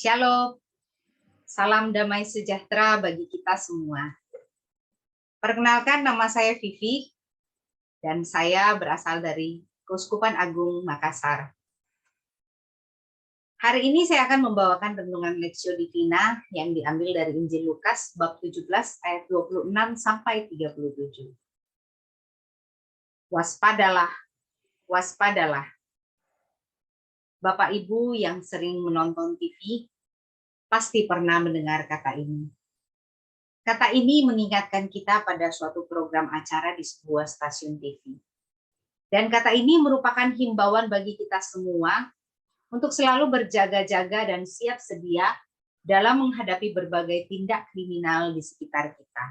Shalom, salam damai sejahtera bagi kita semua. Perkenalkan, nama saya Vivi dan saya berasal dari Keuskupan Agung Makassar. Hari ini saya akan membawakan renungan Lectio Divina yang diambil dari Injil Lukas bab 17 ayat 26 sampai 37. Waspadalah, waspadalah. Bapak Ibu yang sering menonton TV pasti pernah mendengar kata ini. Kata ini mengingatkan kita pada suatu program acara di sebuah stasiun TV. Dan kata ini merupakan himbauan bagi kita semua untuk selalu berjaga-jaga dan siap sedia dalam menghadapi berbagai tindak kriminal di sekitar kita.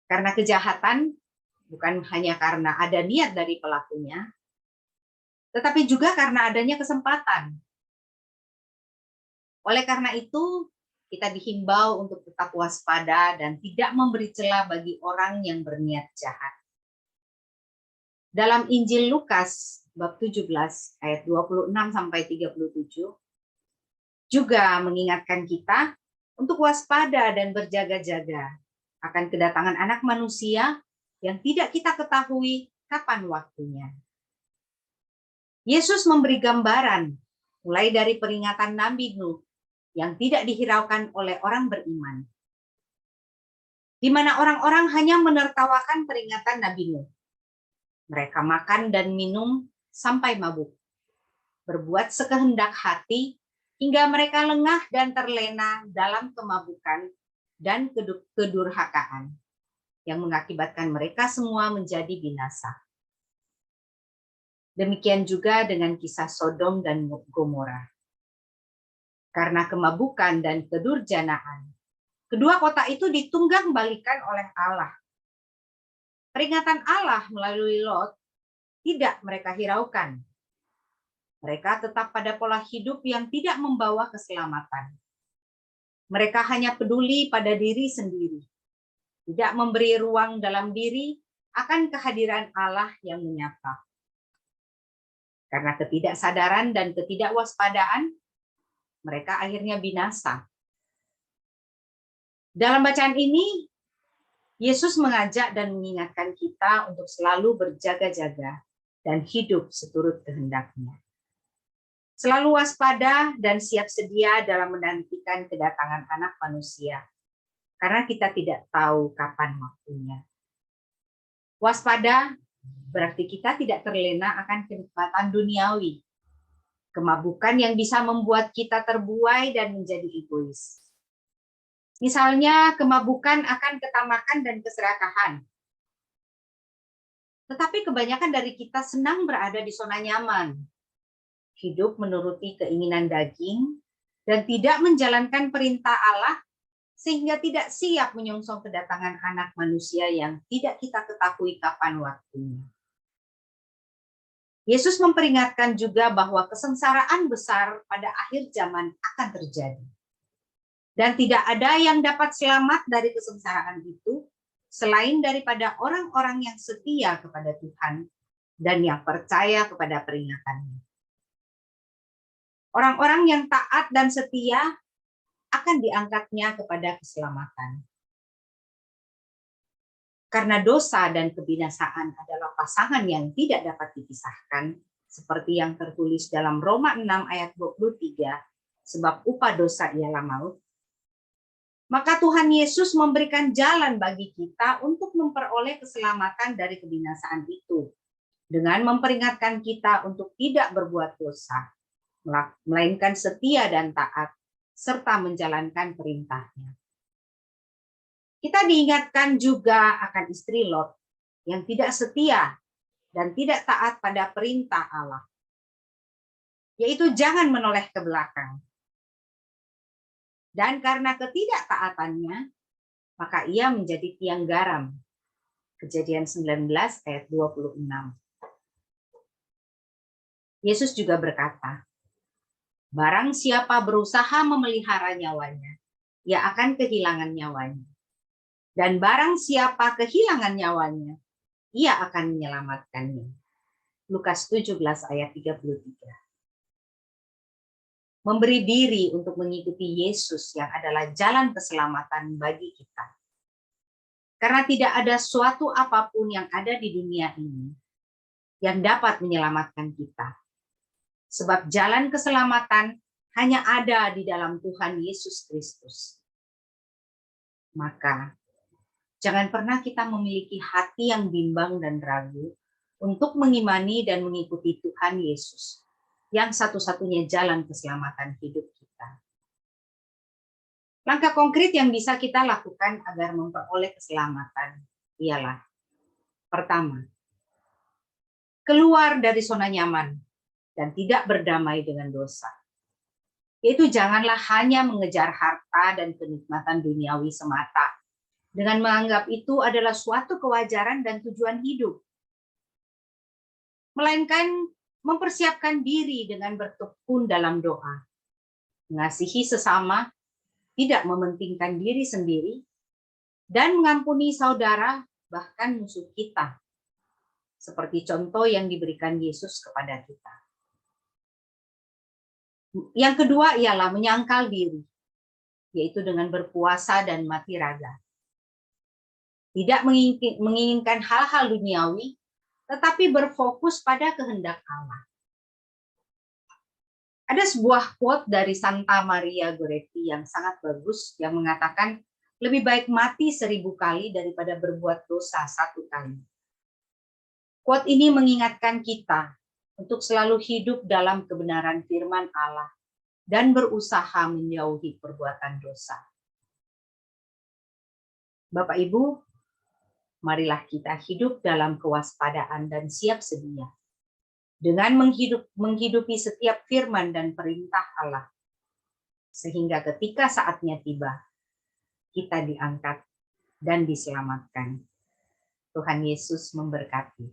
Karena kejahatan bukan hanya karena ada niat dari pelakunya, tetapi juga karena adanya kesempatan. Oleh karena itu, kita dihimbau untuk tetap waspada dan tidak memberi celah bagi orang yang berniat jahat. Dalam Injil Lukas bab 17 ayat 26 sampai 37 juga mengingatkan kita untuk waspada dan berjaga-jaga akan kedatangan Anak Manusia yang tidak kita ketahui kapan waktunya. Yesus memberi gambaran mulai dari peringatan Nabi Nuh yang tidak dihiraukan oleh orang beriman, di mana orang-orang hanya menertawakan peringatan Nabi Nuh. Mereka makan dan minum sampai mabuk, berbuat sekehendak hati hingga mereka lengah dan terlena dalam kemabukan dan kedurhakaan yang mengakibatkan mereka semua menjadi binasa. Demikian juga dengan kisah Sodom dan Gomora. Karena kemabukan dan kedurjanaan, kedua kota itu ditunggang balikan oleh Allah. Peringatan Allah melalui Lot tidak mereka hiraukan. Mereka tetap pada pola hidup yang tidak membawa keselamatan. Mereka hanya peduli pada diri sendiri, tidak memberi ruang dalam diri akan kehadiran Allah yang menyapa. Karena ketidaksadaran dan ketidakwaspadaan, mereka akhirnya binasa. Dalam bacaan ini, Yesus mengajak dan mengingatkan kita untuk selalu berjaga-jaga dan hidup seturut kehendaknya. Selalu waspada dan siap sedia dalam menantikan kedatangan Anak Manusia, karena kita tidak tahu kapan waktunya. Waspada berarti kita tidak terlena akan kenikmatan duniawi, kemabukan yang bisa membuat kita terbuai dan menjadi egois. Misalnya kemabukan akan ketamakan dan keserakahan. Tetapi kebanyakan dari kita senang berada di zona nyaman, hidup menuruti keinginan daging, dan tidak menjalankan perintah Allah, sehingga tidak siap menyongsong kedatangan Anak Manusia yang tidak kita ketahui kapan waktunya. Yesus memperingatkan juga bahwa kesengsaraan besar pada akhir zaman akan terjadi. Dan tidak ada yang dapat selamat dari kesengsaraan itu, selain daripada orang-orang yang setia kepada Tuhan dan yang percaya kepada peringatannya. Orang-orang yang taat dan setia akan diangkatnya kepada keselamatan. Karena dosa dan kebinasaan adalah pasangan yang tidak dapat dipisahkan, seperti yang tertulis dalam Roma 6 ayat 23, sebab upah dosa ialah maut. Maka Tuhan Yesus memberikan jalan bagi kita untuk memperoleh keselamatan dari kebinasaan itu, dengan memperingatkan kita untuk tidak berbuat dosa, melainkan setia dan taat, serta menjalankan perintahnya. Kita diingatkan juga akan istri Lot yang tidak setia dan tidak taat pada perintah Allah, yaitu jangan menoleh ke belakang. Dan karena ketidaktaatannya, maka ia menjadi tiang garam. Kejadian 19 ayat 26. Yesus juga berkata, barang siapa berusaha memelihara nyawanya, ia akan kehilangan nyawanya. Dan barang siapa kehilangan nyawanya, ia akan menyelamatkannya. Lukas 17 ayat 33. memberi diri untuk mengikuti Yesus yang adalah jalan keselamatan bagi kita. Karena tidak ada suatu apapun yang ada di dunia ini yang dapat menyelamatkan kita. Sebab jalan keselamatan hanya ada di dalam Tuhan Yesus Kristus. Maka, jangan pernah kita memiliki hati yang bimbang dan ragu untuk mengimani dan mengikuti Tuhan Yesus, yang satu-satunya jalan keselamatan hidup kita. Langkah konkret yang bisa kita lakukan agar memperoleh keselamatan ialah: pertama, keluar dari zona nyaman dan tidak berdamai dengan dosa. Yaitu janganlah hanya mengejar harta dan kenikmatan duniawi semata, dengan menganggap itu adalah suatu kewajaran dan tujuan hidup. Melainkan mempersiapkan diri dengan bertekun dalam doa, mengasihi sesama, tidak mementingkan diri sendiri, dan mengampuni saudara, bahkan musuh kita, seperti contoh yang diberikan Yesus kepada kita. Yang kedua ialah menyangkal diri, yaitu dengan berpuasa dan mati raga. Tidak menginginkan hal-hal duniawi, tetapi berfokus pada kehendak Allah. Ada sebuah quote dari Santa Maria Goretti yang sangat bagus, yang mengatakan, lebih baik mati 1000 kali daripada berbuat dosa 1 kali. Quote ini mengingatkan kita untuk selalu hidup dalam kebenaran firman Allah dan berusaha menjauhi perbuatan dosa. Bapak Ibu, marilah kita hidup dalam kewaspadaan dan siap sedia, dengan menghidupi setiap firman dan perintah Allah, sehingga ketika saatnya tiba, kita diangkat dan diselamatkan. Tuhan Yesus memberkati.